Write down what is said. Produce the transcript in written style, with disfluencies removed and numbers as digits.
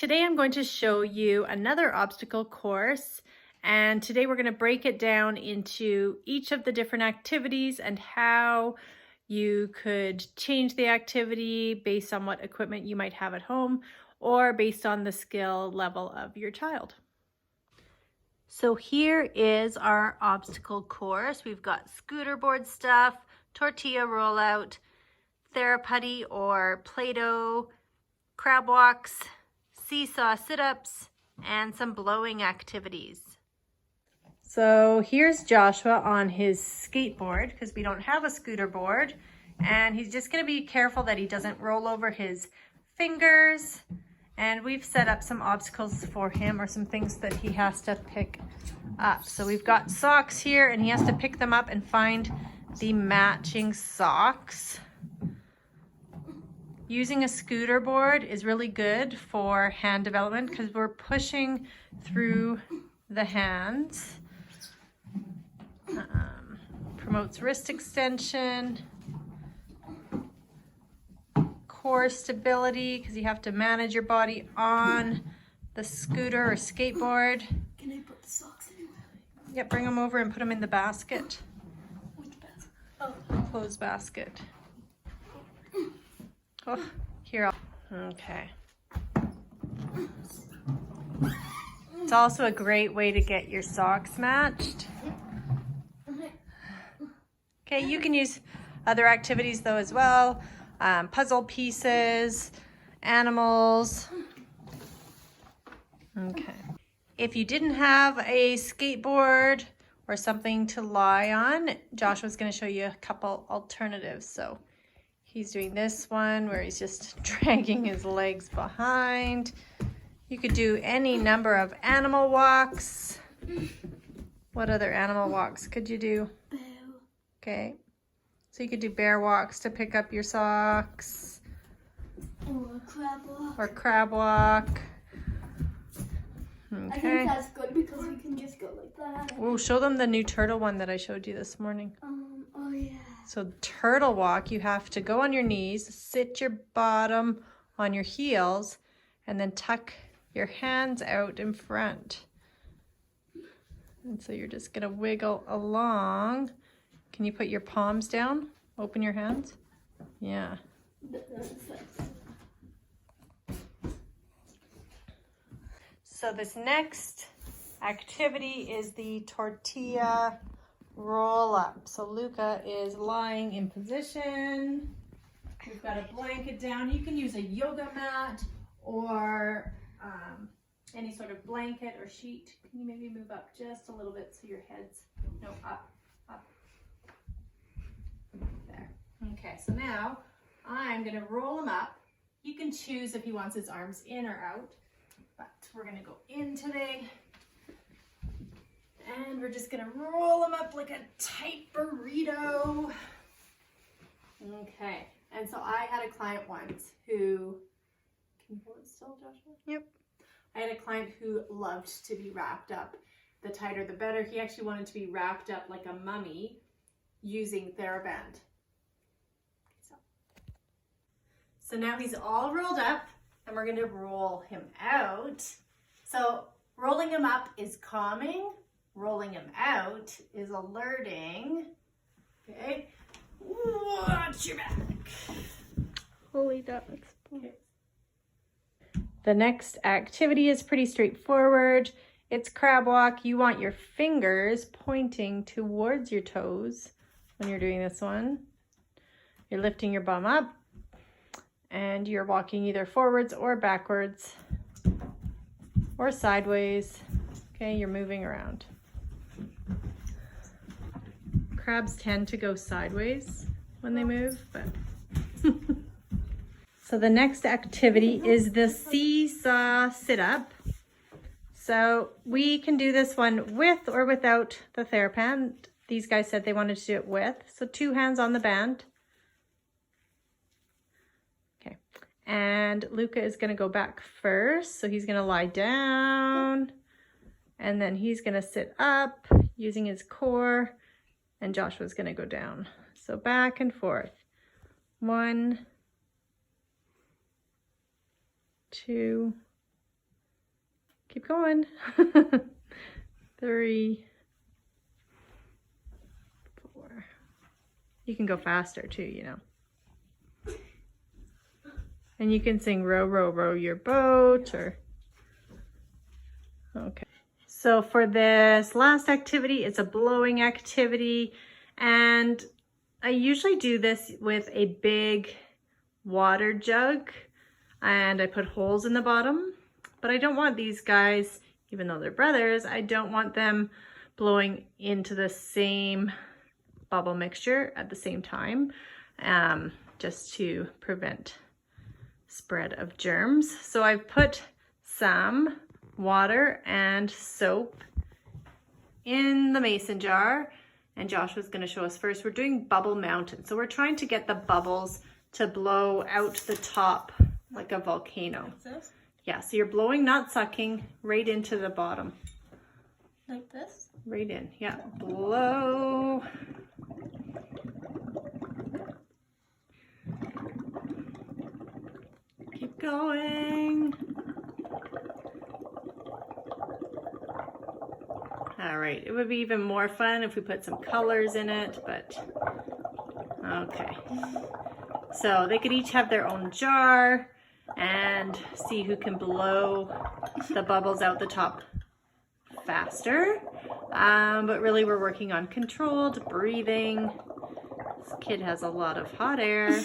Today I'm going to show you another obstacle course, and today we're going to break it down into each of the different activities and how you could change the activity based on what equipment you might have at home or based on the skill level of your child. So here is our obstacle course. We've got scooter board stuff, tortilla rollout, theraputty or Play-Doh, crab walks, seesaw sit-ups, and some blowing activities. So here's Joshua on his skateboard because we don't have a scooter board, and he's just going to be careful that he doesn't roll over his fingers. And we've set up some obstacles for him, or some things that he has to pick up. So we've got socks here, and he has to pick them up and find the matching socks. Using a scooter board is really good for hand development because we're pushing through the hands. Promotes wrist extension, core stability because you have to manage your body on the scooter or skateboard. Can I put the socks in? Yep, bring them over and put them in the basket. Which basket? Oh. Closed basket. Oh, here. Okay. It's also a great way to get your socks matched. Okay, you can use other activities though as well. Puzzle pieces, animals. Okay. If you didn't have a skateboard or something to lie on, Joshua's going to show you a couple alternatives. So he's doing this one where he's just dragging his legs behind. You could do any number of animal walks. What other animal walks could you do? Bear. Okay. So you could do bear walks to pick up your socks. Or crab walk. Or crab walk. Okay. I Okay. think that's good because you can just go like that. We'll show them the new turtle one that I showed you this morning. Oh yeah. So turtle walk, you have to go on your knees, sit your bottom on your heels, and then tuck your hands out in front. And so you're just gonna wiggle along. Can you put your palms down? Open your hands? Yeah. So this next activity is the tortilla roll up. So Luca is lying in position. We've got a blanket down. You can use a yoga mat or any sort of blanket or sheet. Can you maybe move up just a little bit so your head's, no, up. There. Okay, so now I'm going to roll him up. You can choose if he wants his arms in or out, but we're going to go in today. And we're just going to roll him up like a tight burrito. Okay, and so I had a client once who, can you hold it still, Joshua? Yep. I had a client who loved to be wrapped up. The tighter the better. He actually wanted to be wrapped up like a mummy using TheraBand. So now he's all rolled up and we're going to roll him out. So rolling him up is calming. Rolling him out is alerting. Okay. Watch your back. Holy that. Okay. The next activity is pretty straightforward. It's crab walk. You want your fingers pointing towards your toes when you're doing this one. You're lifting your bum up and you're walking either forwards or backwards or sideways. Okay, you're moving around. Crabs tend to go sideways when they move, but so the next activity is the seesaw sit-up. So we can do this one with or without the TheraBand. These guys said they wanted to do it with. So 2 hands on the band. Okay. And Luca is going to go back first. So he's going to lie down. And then he's going to sit up using his core. And Joshua's going to go down. So back and forth. 1, 2, Keep going. 3, 4. You can go faster too, you know. And you can sing row, row, row your boat, or... Okay. So for this last activity, it's a blowing activity, and I usually do this with a big water jug, and I put holes in the bottom, but I don't want these guys, even though they're brothers, I don't want them blowing into the same bubble mixture at the same time, just to prevent spread of germs. So I've put some water and soap in the mason jar, and Josh was going to show us first. We're doing bubble mountain, so we're trying to get the bubbles to blow out the top like a volcano. Like this? Yeah, so you're blowing, not sucking, right into the bottom. Like this? Right in, yeah. Blow. Keep going. All right, it would be even more fun if we put some colors in it, but okay. So they could each have their own jar and see who can blow the bubbles out the top faster. But really we're working on controlled breathing. This kid has a lot of hot air.